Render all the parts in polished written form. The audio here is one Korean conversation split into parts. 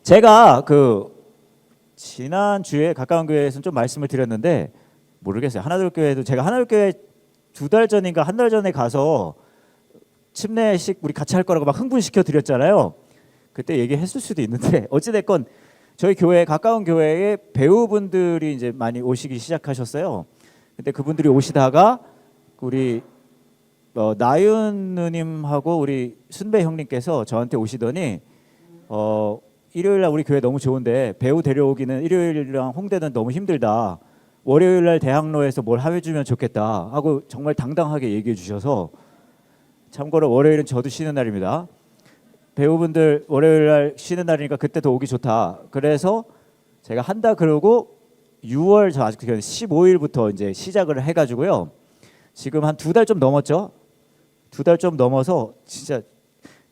제가 지난 주에 가까운 교회에서는 좀 말씀을 드렸는데 모르겠어요. 하나둘 교회도 제가 하나둘 교회 2달 전인가 한 달 전에 가서 침례식 우리 같이 할 거라고 막 흥분시켜 드렸잖아요. 그때 얘기했을 수도 있는데 어찌 됐건 저희 교회 가까운 교회에 배우분들이 이제 많이 오시기 시작하셨어요. 근데 그분들이 오시다가 우리 나윤 누님하고 우리 순배 형님께서 저한테 오시더니 일요일 날 우리 교회 너무 좋은데 배우 데려오기는 일요일이랑 홍대는 너무 힘들다. 월요일 날 대학로에서 뭘 해주면 좋겠다 하고 정말 당당하게 얘기해 주셔서 참고로 월요일은 저도 쉬는 날입니다. 배우분들 월요일 날 쉬는 날이니까 그때도 오기 좋다. 그래서 제가 한다 그러고 6월 저 아직 15일부터 이제 시작을 해가지고요. 지금 한 2달 좀 넘었죠. 2달 좀 넘어서 진짜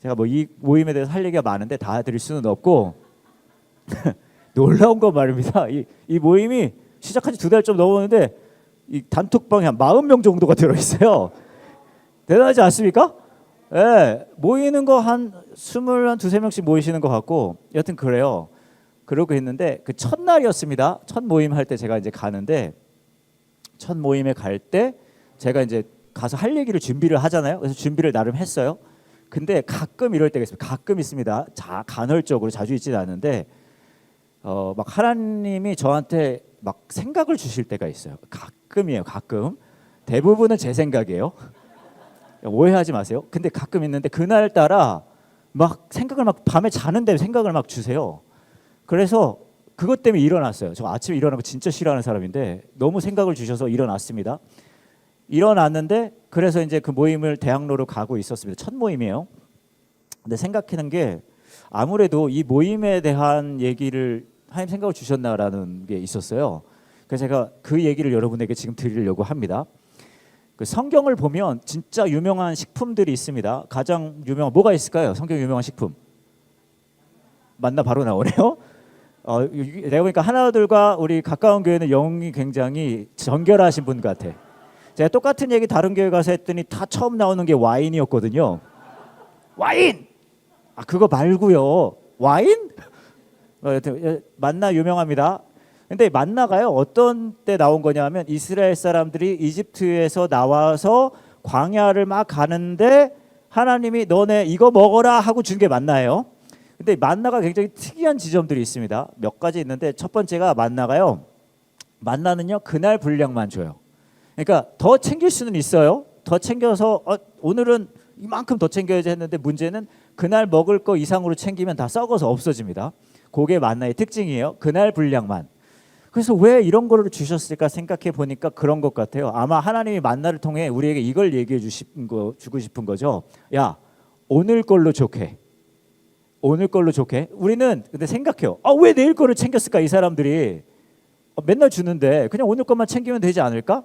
제가 뭐 이 모임에 대해서 할 얘기가 많은데 다 드릴 수는 없고 놀라운 거 말입니다. 이 모임이 시작한 지 2달 좀 넘었는데 이 단톡방에 한 40명 정도가 들어있어요. 대단하지 않습니까? 예, 모이는 거 한 23명씩 모이시는 것 같고 여튼 그래요. 그러고 있는데 그 첫날이었습니다. 첫 모임 할 때 제가 이제 가는데 첫 모임에 갈 때 제가 이제 가서 할 얘기를 준비를 하잖아요. 그래서 준비를 나름 했어요. 근데 가끔 이럴 때가 있습니다. 가끔 있습니다. 간헐적으로 자주 있지는 않은데 막 하나님이 저한테 막 생각을 주실 때가 있어요. 가끔이에요. 가끔. 대부분은 제 생각이에요. 오해하지 마세요. 근데 가끔 있는데 그날 따라 막 생각을 막 밤에 자는데 생각을 막 주세요. 그래서 그것 때문에 일어났어요. 저 아침에 일어나는 거 진짜 싫어하는 사람인데 너무 생각을 주셔서 일어났습니다. 일어났는데 그래서 이제 그 모임을 대학로로 가고 있었습니다. 첫 모임이에요. 근데 생각하는 게 아무래도 이 모임에 대한 얘기를 하나님 생각을 주셨나라는 게 있었어요. 그래서 제가 그 얘기를 여러분에게 지금 드리려고 합니다. 그 성경을 보면 진짜 유명한 식품들이 있습니다. 가장 유명한 뭐가 있을까요? 성경 유명한 식품. 만나 바로 나오네요. 내가 보니까 하나둘과 우리 가까운 교회는 영이 굉장히 정결하신 분 같아. 제가 똑같은 얘기 다른 교회 가서 했더니 다 처음 나오는 게 와인이었거든요. 와인! 그거 말고요. 와인? 만나 유명합니다. 근데 만나가요 어떤 때 나온 거냐면 이스라엘 사람들이 이집트에서 나와서 광야를 막 가는데 하나님이 너네 이거 먹어라 하고 준 게 만나예요. 근데 만나가 굉장히 특이한 지점들이 있습니다. 몇 가지 있는데 첫 번째가 만나가요. 만나는요 그날 분량만 줘요. 그러니까 더 챙길 수는 있어요. 더 챙겨서 오늘은 이만큼 더 챙겨야지 했는데 문제는 그날 먹을 거 이상으로 챙기면 다 썩어서 없어집니다. 그게 만나의 특징이에요. 그날 분량만. 그래서 왜 이런 거를 주셨을까 생각해 보니까 그런 것 같아요. 아마 하나님이 만나를 통해 우리에게 이걸 얘기해 주고 싶은 거죠. 야, 오늘 걸로 좋게. 오늘 걸로 좋게. 우리는 근데 생각해요. 왜 내일 거를 챙겼을까 이 사람들이. 맨날 주는데 그냥 오늘 것만 챙기면 되지 않을까?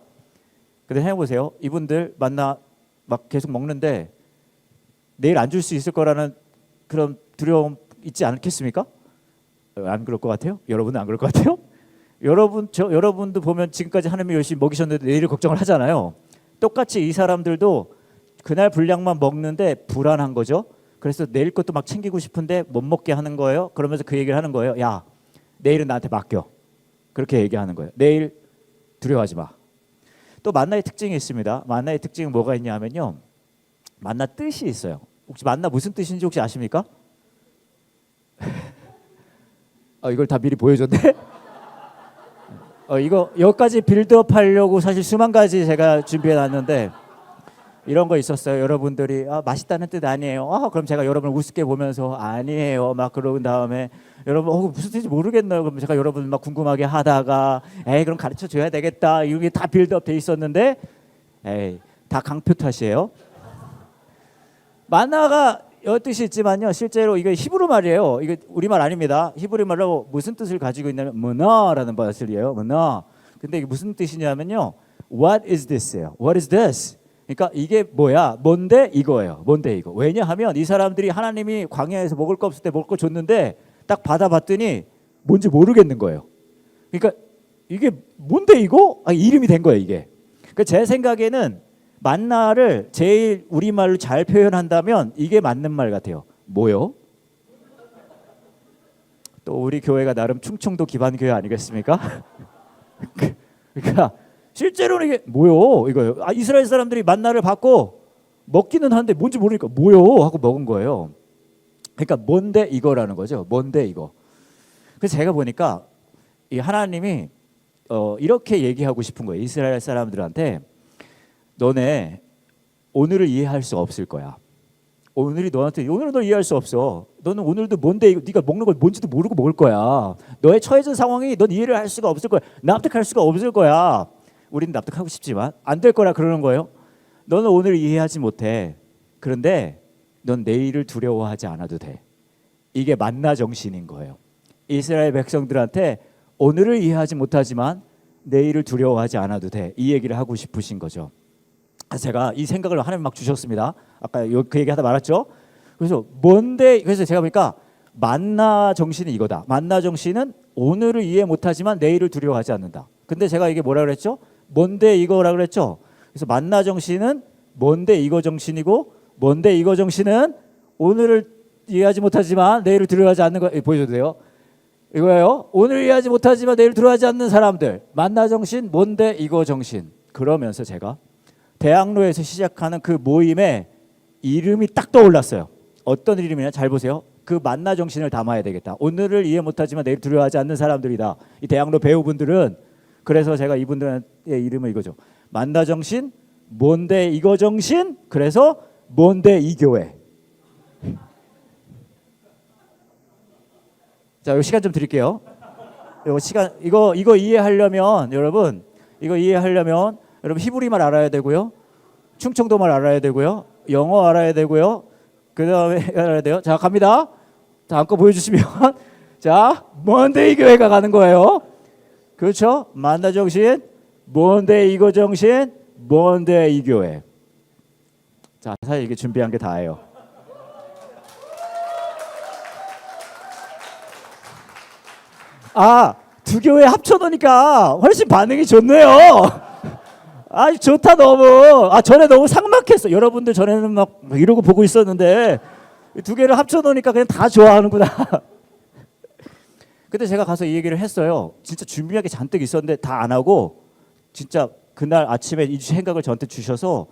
근데 해보세요. 이분들 만나 막 계속 먹는데 내일 안 줄 수 있을 거라는 그런 두려움 있지 않겠습니까? 안 그럴 것 같아요? 여러분은 안 그럴 것 같아요? 여러분도 보면 지금까지 하나님이 열심히 먹이셨는데 내일을 걱정을 하잖아요. 똑같이 이 사람들도 그날 분량만 먹는데 불안한 거죠. 그래서 내일 것도 막 챙기고 싶은데 못 먹게 하는 거예요. 그러면서 그 얘기를 하는 거예요. 야, 내일은 나한테 맡겨. 그렇게 얘기하는 거예요. 내일 두려워하지 마. 또 만나의 특징이 있습니다. 만나의 특징은 뭐가 있냐면요. 만나 뜻이 있어요. 혹시 만나 무슨 뜻인지 혹시 아십니까? 이걸 다 미리 보여줬네. 이거 여기까지 빌드업 하려고 사실 수만 가지 제가 준비해 놨는데 이런 거 있었어요. 여러분들이 맛있다는 뜻 아니에요. 그럼 제가 여러분을 우습게 보면서 아니에요. 막 그러고 다음에 여러분 무슨 뜻인지 모르겠나요? 그럼 제가 여러분 막 궁금하게 하다가 그럼 가르쳐 줘야 되겠다. 이게 다 빌드업 돼 있었는데 다 강표 탓이에요. 만나가 여러 뜻이 있지만요. 실제로 이게 히브리 말이에요. 이게 우리말 아닙니다. 히브리 말로 무슨 뜻을 가지고 있냐면 머나라는 말이에요. 머나. 근데 이게 무슨 뜻이냐면요. What is this예요. What is this? 그러니까 이게 뭐야? 뭔데 이거예요. 뭔데 이거. 왜냐하면 이 사람들이 하나님이 광야에서 먹을 거 없을 때 먹을 거 줬는데 딱 받아봤더니 뭔지 모르겠는 거예요. 그러니까 이게 뭔데 이거? 이름이 된 거예요 이게. 그러니까 제 생각에는 만나를 제일 우리말로 잘 표현한다면 이게 맞는 말 같아요. 뭐요? 또 우리 교회가 나름 충청도 기반 교회 아니겠습니까? 그러니까 실제로는 이게 뭐요? 이거요. 이스라엘 사람들이 만나를 받고 먹기는 하는데 뭔지 모르니까 뭐요? 하고 먹은 거예요. 그러니까 뭔데 이거라는 거죠. 뭔데 이거. 그래서 제가 보니까 이 하나님이 이렇게 얘기하고 싶은 거예요. 이스라엘 사람들한테 너네 오늘을 이해할 수 없을 거야. 오늘이 너한테 오늘은 너 이해할 수 없어. 너는 오늘도 뭔데 이거 네가 먹는 걸 뭔지도 모르고 먹을 거야. 너의 처해진 상황이 넌 이해를 할 수가 없을 거야. 납득할 수가 없을 거야. 우리는 납득하고 싶지만 안 될 거라 그러는 거예요. 너는 오늘 이해하지 못해. 그런데 넌 내일을 두려워하지 않아도 돼. 이게 만나 정신인 거예요. 이스라엘 백성들한테 오늘을 이해하지 못하지만 내일을 두려워하지 않아도 돼. 이 얘기를 하고 싶으신 거죠. 제가 이 생각을 하나님 막 주셨습니다. 아까 그 얘기하다 말았죠. 그래서 뭔데? 그래서 제가 보니까 만나 정신이 이거다. 만나 정신은 오늘을 이해 못하지만 내일을 두려워하지 않는다. 근데 제가 이게 뭐라 그랬죠? 뭔데 이거라 그랬죠. 그래서 만나 정신은 뭔데 이거 정신이고 뭔데 이거 정신은 오늘을 이해하지 못하지만 내일을 두려워하지 않는 거. 보여줘도 돼요? 이거예요. 오늘 이해하지 못하지만 내일 두려워하지 않는 사람들. 만나 정신 뭔데 이거 정신. 그러면서 제가 대학로에서 시작하는 그 모임에 이름이 딱 떠올랐어요. 어떤 이름이냐? 잘 보세요. 그 만나 정신을 담아야 되겠다. 오늘을 이해 못하지만 내일 두려워하지 않는 사람들이다. 이 대학로 배우분들은 그래서 제가 이분들의 이름은 이거죠. 만나 정신 뭔데 이거 정신. 그래서 뭔데 이 교회. 자, 요 시간 좀 드릴게요. 요 시간 이거 이해하려면 여러분 여러분 히브리말 알아야 되고요. 충청도말 알아야 되고요. 영어 알아야 되고요. 그다음에 알아야 돼요. 자, 갑니다. 다음 거 보여주시면 자, 뭔데 이 교회가 가는 거예요. 그렇죠? 만나 정신, 뭔데 이거 정신, 뭔데 이 교회. 자, 사실 이게 준비한 게 다예요. 두 교회 합쳐놓으니까 훨씬 반응이 좋네요. 좋다 너무. 전에 너무 삭막했어. 여러분들 전에는 막 이러고 보고 있었는데 두 개를 합쳐놓으니까 그냥 다 좋아하는구나. 근데 제가 가서 이 얘기를 했어요. 진짜 준비한 게 잔뜩 있었는데 다 안 하고 진짜 그날 아침에 이 생각을 저한테 주셔서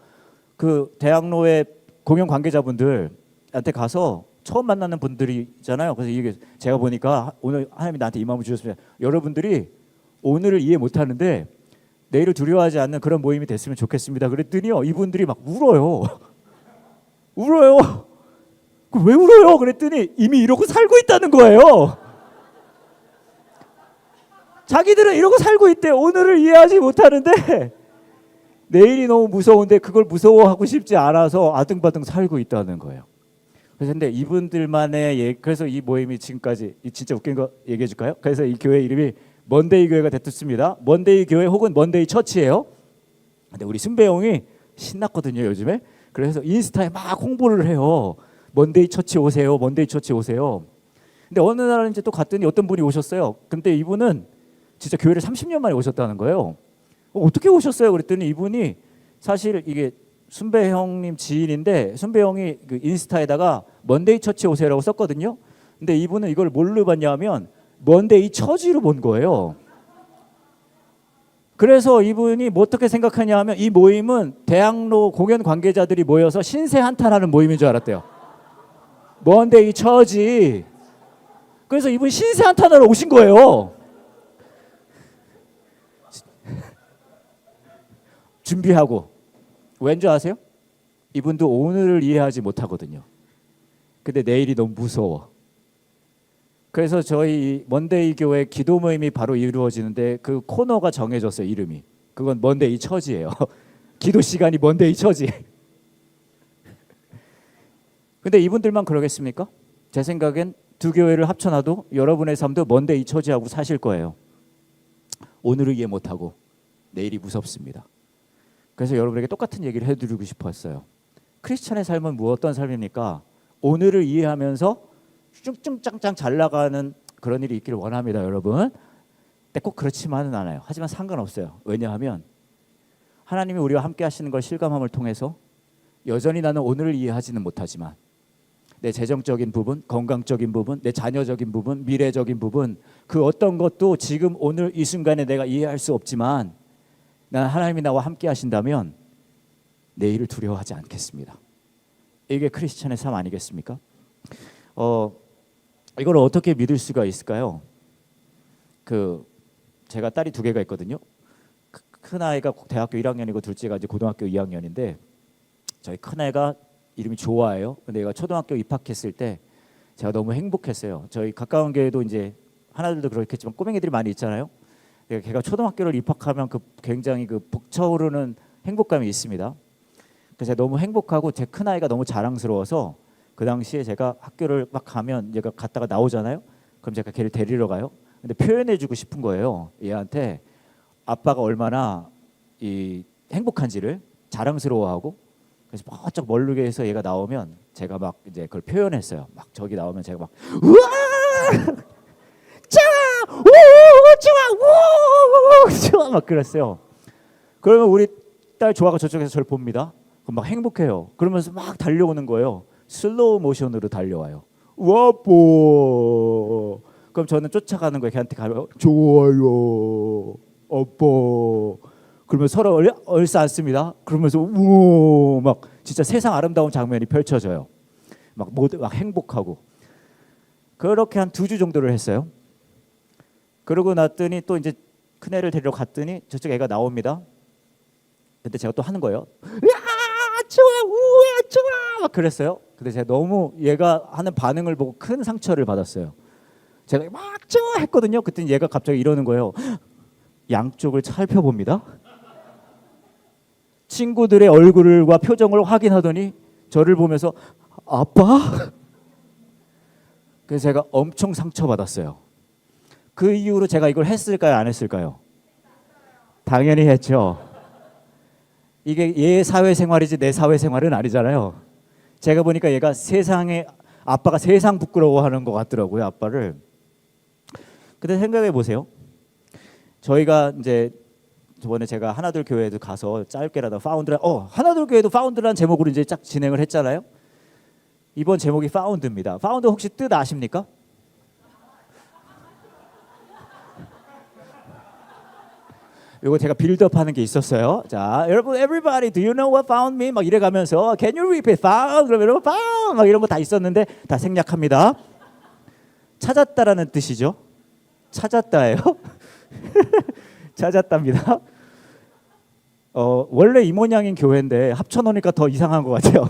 그 대학로의 공연 관계자분들한테 가서 처음 만나는 분들이 있잖아요. 그래서 이게 제가 보니까 오늘 하나님이 나한테 이 마음을 주셨습니다. 여러분들이 오늘을 이해 못하는데 내일을 두려워하지 않는 그런 모임이 됐으면 좋겠습니다. 그랬더니요, 이분들이 막 울어요. 울어요. 왜 울어요? 그랬더니 이미 이러고 살고 있다는 거예요. 자기들은 이러고 살고 있대. 오늘을 이해하지 못하는데 내일이 너무 무서운데 그걸 무서워하고 싶지 않아서 아등바등 살고 있다는 거예요. 그래서 근데 이분들만의 그래서 이 모임이 지금까지 진짜 웃긴 거 얘기해 줄까요? 그래서 이 교회 이름이 먼데이 교회가 됐습니다. 먼데이 교회 혹은 먼데이 처치예요. 근데 우리 순배용이 신났거든요, 요즘에. 그래서 인스타에 막 홍보를 해요. 먼데이 처치 오세요. 먼데이 처치 오세요. 근데 어느 날은 이제 또 갔더니 어떤 분이 오셨어요. 근데 이분은 진짜 교회를 30년 만에 오셨다는 거예요. 어떻게 오셨어요? 그랬더니 이분이 사실 이게 순배 형님 지인인데 순배 형이 그 인스타에다가 먼데이 처치 오세요라고 썼거든요. 근데 이분은 이걸 뭘로 봤냐면 먼데이 처지로 본 거예요. 그래서 이분이 뭐 어떻게 생각하냐 하면 이 모임은 대학로 공연 관계자들이 모여서 신세 한탄하는 모임인 줄 알았대요. 먼데이 처지. 그래서 이분 신세 한탄하러 오신 거예요. 준비하고. 왠지 아세요? 이분도 오늘을 이해하지 못하거든요. 근데 내일이 너무 무서워. 그래서 저희 먼데이 교회 기도 모임이 바로 이루어지는데 그 코너가 정해졌어요. 이름이. 그건 먼데이 처지예요. 기도 시간이 먼데이 처지. 근데 이분들만 그러겠습니까? 제 생각엔 두 교회를 합쳐놔도 여러분의 삶도 먼데이 처지하고 사실 거예요. 오늘을 이해 못하고 내일이 무섭습니다. 그래서 여러분에게 똑같은 얘기를 해드리고 싶었어요. 크리스찬의 삶은 어떤 삶입니까? 오늘을 이해하면서 쭉쭉짱짱 잘 나가는 그런 일이 있기를 원합니다, 여러분. 근데 꼭 그렇지만은 않아요. 하지만 상관없어요. 왜냐하면 하나님이 우리와 함께 하시는 걸 실감함을 통해서 여전히 나는 오늘을 이해하지는 못하지만 내 재정적인 부분, 건강적인 부분, 내 자녀적인 부분, 미래적인 부분, 그 어떤 것도 지금 오늘 이 순간에 내가 이해할 수 없지만 난 하나님이 나와 함께 하신다면 내일을 두려워하지 않겠습니다. 이게 크리스천의 삶 아니겠습니까? 이걸 어떻게 믿을 수가 있을까요? 제가 딸이 2개가 있거든요. 큰 아이가 대학교 1학년이고 둘째가 이제 고등학교 2학년인데 저희 큰 애가 이름이 조아예요. 근데 얘가 초등학교 입학했을 때 제가 너무 행복했어요. 저희 가까운 교회도 이제 하나들도 그렇겠지만 꼬맹이들이 많이 있잖아요. 걔가 초등학교를 입학하면 굉장히 벅차오르는 행복감이 있습니다. 그래서 제가 너무 행복하고 제 큰 아이가 너무 자랑스러워서 그 당시에 제가 학교를 막 가면 얘가 갔다가 나오잖아요. 그럼 제가 걔를 데리러 가요. 근데 표현해주고 싶은 거예요. 얘한테 아빠가 얼마나 행복한지를 자랑스러워하고. 그래서 바짝 멀르게 해서 얘가 나오면 제가 막 이제 그걸 표현했어요. 막 저기 나오면 제가 막 우와 좋아 오 좋아 오 좋아 막 그랬어요. 그러면 우리 딸 조아가 저쪽에서 저를 봅니다. 그럼 막 행복해요. 그러면서 막 달려오는 거예요. 슬로우 모션으로 달려와요. 와뽀. 그럼 저는 쫓아가는 거예요. 걔한테 가면 좋아요 오뽀. 그러면 서로 얼싸안습니다. 그러면서 우와 막 진짜 세상 아름다운 장면이 펼쳐져요. 막 행복하고. 그렇게 한 2주 정도를 했어요. 그러고 났더니 또 이제 큰애를 데리러 갔더니 저쪽 애가 나옵니다. 근데 제가 또 하는 거예요. 야 좋아 우와 좋아 막 그랬어요. 근데 제가 너무 얘가 하는 반응을 보고 큰 상처를 받았어요. 제가 막 좋아 했거든요. 그때 얘가 갑자기 이러는 거예요. 양쪽을 살펴봅니다. 친구들의 얼굴과 표정을 확인하더니 저를 보면서 아빠? 그래서 제가 엄청 상처받았어요. 그 이후로 제가 이걸 했을까요? 안 했을까요? 당연히 했죠. 이게 얘 사회생활이지 내 사회생활은 아니잖아요. 제가 보니까 얘가 아빠가 세상 부끄러워하는 것 같더라고요. 아빠를. 근데 생각해 보세요. 저희가 이제 저번에 제가 하나둘 교회에도 가서 짧게라도 하나둘 교회도 파운드라는 제목으로 이제 쫙 진행을 했잖아요. 이번 제목이 파운드입니다. 파운드 혹시 뜻 아십니까? 이거 제가 빌드업하는 게 있었어요. 자, 여러분, everybody, do you know what found me? 막 이래가면서 can you repeat found? 그러면 found 막 이런 거 다 있었는데 다 생략합니다. 찾았다라는 뜻이죠. 찾았다예요. 찾았답니다. 원래 이 모양인 교회인데 합쳐놓으니까 더 이상한 것 같아요.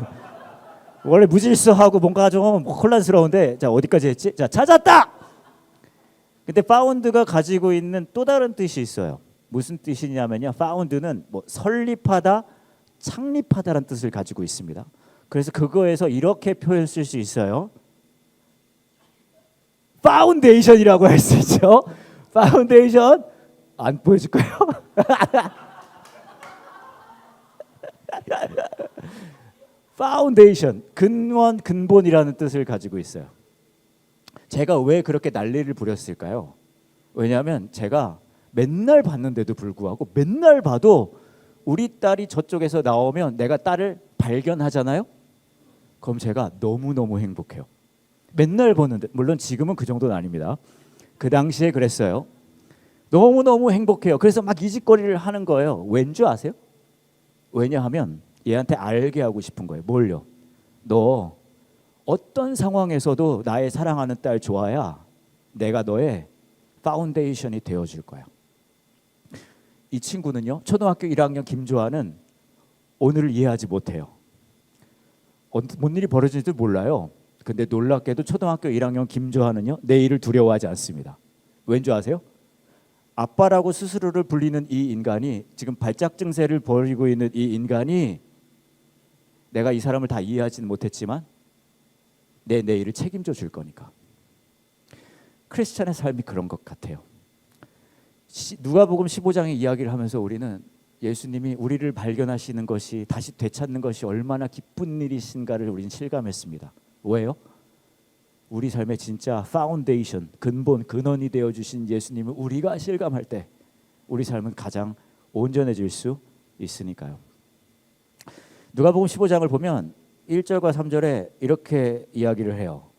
원래 무질서하고 뭔가 좀 혼란스러운데 자 어디까지 했지? 자 찾았다. 근데 found가 가지고 있는 또 다른 뜻이 있어요. 무슨 뜻이냐면요. found는 설립하다, 창립하다라는 뜻을 가지고 있습니다. 그래서 그거에서 이렇게 표현 쓸 수 있어요. 파운데이션이라고 할 수 있죠. 파운데이션 안 보여줄 거예요. 파운데이션 근원 근본이라는 뜻을 가지고 있어요. 제가 왜 그렇게 난리를 부렸을까요? 왜냐하면 제가 맨날 봤는데도 불구하고 맨날 봐도 우리 딸이 저쪽에서 나오면 내가 딸을 발견하잖아요. 그럼 제가 너무너무 행복해요. 맨날 보는데 물론 지금은 그 정도는 아닙니다. 그 당시에 그랬어요. 너무너무 행복해요. 그래서 막 이짓거리를 하는 거예요. 왠 줄 아세요? 왜냐하면 얘한테 알게 하고 싶은 거예요. 뭘요? 너 어떤 상황에서도 나의 사랑하는 딸 조아야 내가 너의 파운데이션이 되어줄 거야. 이 친구는요. 초등학교 1학년 김조아는 오늘을 이해하지 못해요. 뭔 일이 벌어질지도 몰라요. 근데 놀랍게도 초등학교 1학년 김조아는요. 내일을 두려워하지 않습니다. 왠 줄 아세요? 아빠라고 스스로를 불리는 이 인간이 지금 발작 증세를 벌이고 있는 이 인간이 내가 이 사람을 다 이해하지는 못했지만 내 내일을 책임져 줄 거니까. 크리스찬의 삶이 그런 것 같아요. 누가복음 15장의 이야기를 하면서 우리는 예수님이 우리를 발견하시는 것이 다시 되찾는 것이 얼마나 기쁜 일이신가를 우리는 실감했습니다. 왜요? 우리 삶의 진짜 파운데이션, 근본, 근원이 되어주신 예수님을 우리가 실감할 때 우리 삶은 가장 온전해질 수 있으니까요. 누가복음 15장을 보면 1절과 3절에 이렇게 이야기를 해요.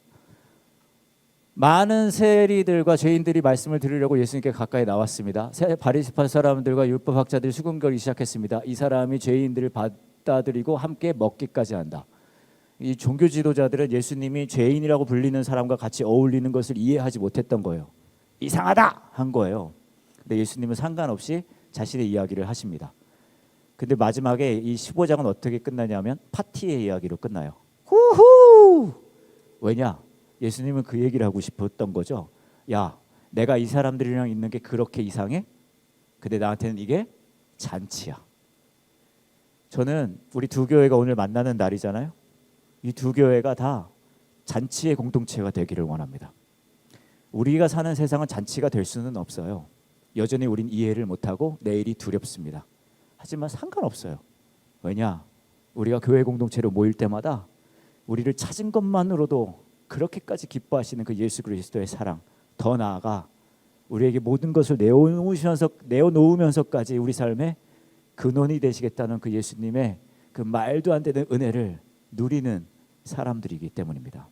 많은 세리들과 죄인들이 말씀을 들으려고 예수님께 가까이 나왔습니다. 바리새파 사람들과 율법학자들이 수군거리기 시작했습니다. 이 사람이 죄인들을 받아들이고 함께 먹기까지 한다. 이 종교 지도자들은 예수님이 죄인이라고 불리는 사람과 같이 어울리는 것을 이해하지 못했던 거예요. 이상하다 한 거예요. 근데 예수님은 상관없이 자신의 이야기를 하십니다. 근데 마지막에 이 15장은 어떻게 끝나냐면 파티의 이야기로 끝나요. 후후! 왜냐? 예수님은 그 얘기를 하고 싶었던 거죠. 야, 내가 이 사람들이랑 있는 게 그렇게 이상해? 근데 나한테는 이게 잔치야. 저는 우리 두 교회가 오늘 만나는 날이잖아요. 이 두 교회가 다 잔치의 공동체가 되기를 원합니다. 우리가 사는 세상은 잔치가 될 수는 없어요. 여전히 우린 이해를 못하고 내일이 두렵습니다. 하지만 상관없어요. 왜냐? 우리가 교회 공동체로 모일 때마다 우리를 찾은 것만으로도 그렇게까지 기뻐하시는 그 예수 그리스도의 사랑, 더 나아가 우리에게 모든 것을 내어놓으면서까지 우리 삶의 근원이 되시겠다는 그 예수님의 그 말도 안 되는 은혜를 누리는 사람들이기 때문입니다.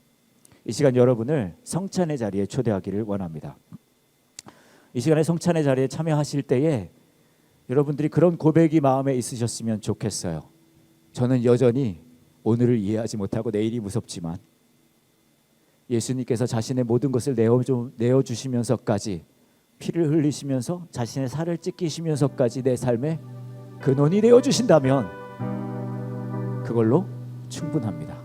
이 시간 여러분을 성찬의 자리에 초대하기를 원합니다. 이 시간에 성찬의 자리에 참여하실 때에 여러분들이 그런 고백이 마음에 있으셨으면 좋겠어요. 저는 여전히 오늘을 이해하지 못하고 내일이 무섭지만 예수님께서 자신의 모든 것을 내어주시면서까지 피를 흘리시면서 자신의 살을 찢기시면서까지 내 삶에 근원이 되어주신다면 그걸로 충분합니다.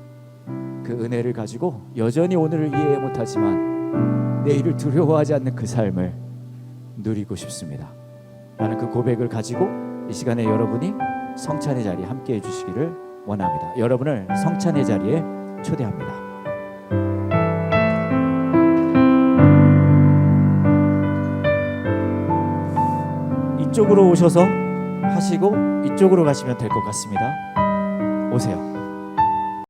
그 은혜를 가지고 여전히 오늘을 이해 못하지만 내일을 두려워하지 않는 그 삶을 누리고 싶습니다. 라는 그 고백을 가지고 이 시간에 여러분이 성찬의 자리에 함께 해주시기를 원합니다. 여러분을 성찬의 자리에 초대합니다. 이쪽으로 오셔서 하시고 이쪽으로 가시면 될 것 같습니다. 오세요.